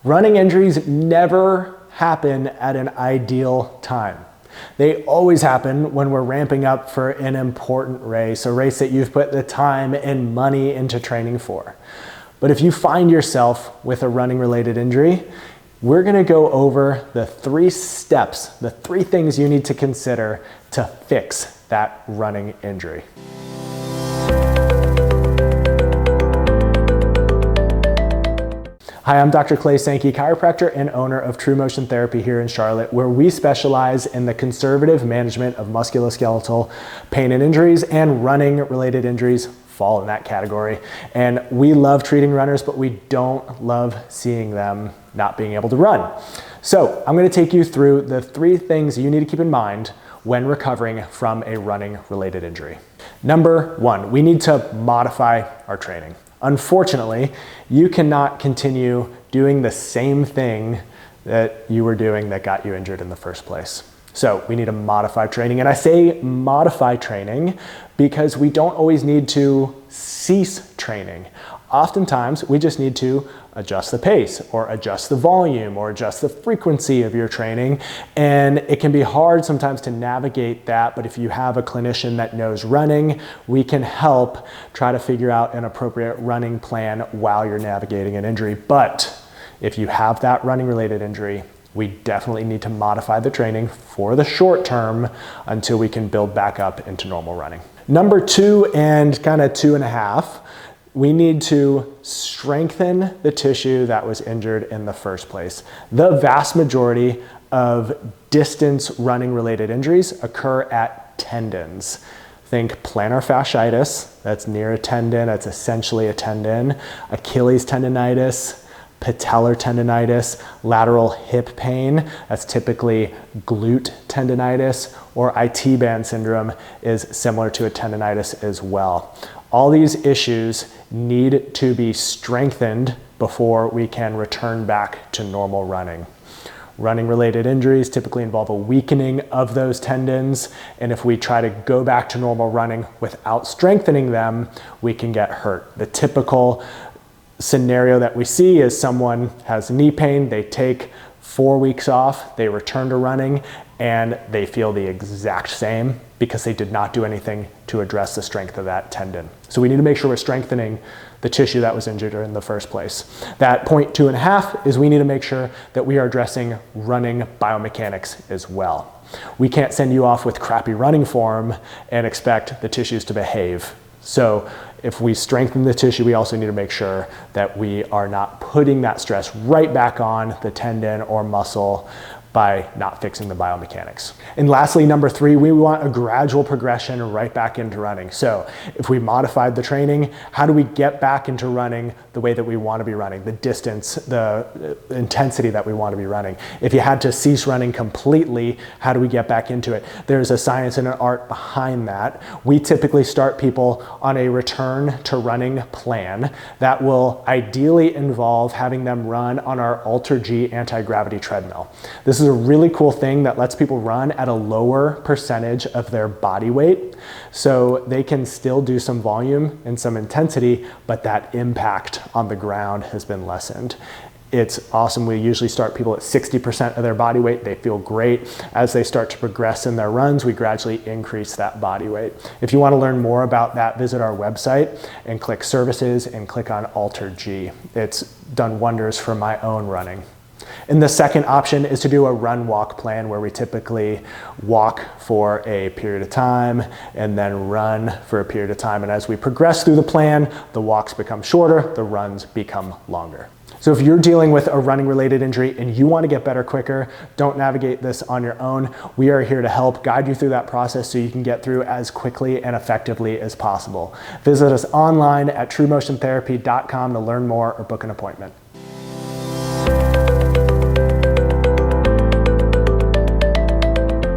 Running injuries never happen at an ideal time. They always happen when we're ramping up for an important race, a race that you've put the time and money into training for. But if you find yourself with a running related injury, we're gonna go over the 3 steps, the 3 things you need to consider to fix that running injury. Hi, I'm Dr. Clay Sankey, chiropractor and owner of TruMotion Therapy here in Charlotte, where we specialize in the conservative management of musculoskeletal pain and injuries, and running related injuries fall in that category. And we love treating runners, but we don't love seeing them not being able to run. So I'm going to take you through the 3 things you need to keep in mind when recovering from a running related injury. Number 1, we need to modify our training. Unfortunately, you cannot continue doing the same thing that you were doing that got you injured in the first place. So we need to modify training. And I say modify training because we don't always need to cease training. Oftentimes, we just need to adjust the pace or adjust the volume or adjust the frequency of your training. And it can be hard sometimes to navigate that, but if you have a clinician that knows running, we can help try to figure out an appropriate running plan while you're navigating an injury. But if you have that running related injury, we definitely need to modify the training for the short term until we can build back up into normal running. Number 2 and kind of 2.5, we need to strengthen the tissue that was injured in the first place. The vast majority of distance running related injuries occur at tendons. Think plantar fasciitis, that's near a tendon, that's essentially a tendon, Achilles tendonitis, patellar tendonitis, lateral hip pain, that's typically glute tendonitis, or IT band syndrome is similar to a tendonitis as well. All these issues need to be strengthened before we can return back to normal running. Running related injuries typically involve a weakening of those tendons, and if we try to go back to normal running without strengthening them, we can get hurt. The typical scenario that we see is someone has knee pain, they take 4 weeks off, they return to running, and they feel the exact same because they did not do anything to address the strength of that tendon. So we need to make sure we're strengthening the tissue that was injured in the first place. That point 2.5 is we need to make sure that we are addressing running biomechanics as well. We can't send you off with crappy running form and expect the tissues to behave. So if we strengthen the tissue, we also need to make sure that we are not putting that stress right back on the tendon or muscle by not fixing the biomechanics. And lastly, number 3, we want a gradual progression right back into running. So if we modified the training, how do we get back into running the way that we want to be running, the distance, the intensity that we want to be running? If you had to cease running completely, how do we get back into it? There's a science and an art behind that. We typically start people on a return to running plan that will ideally involve having them run on our Alter G anti-gravity treadmill. This is a really cool thing that lets people run at a lower percentage of their body weight, so they can still do some volume and some intensity, but that impact on the ground has been lessened. It's awesome. We usually start people at 60% of their body weight. They feel great. As they start to progress in their runs, we gradually increase that body weight. If you want to learn more about that, visit our website and click services and click on Alter G. It's done wonders for my own running. And the second option is to do a run-walk plan, where we typically walk for a period of time and then run for a period of time. And as we progress through the plan, the walks become shorter, the runs become longer. So if you're dealing with a running related injury and you want to get better quicker, don't navigate this on your own. We are here to help guide you through that process so you can get through as quickly and effectively as possible. Visit us online at TruMotionTherapy.com to learn more or book an appointment.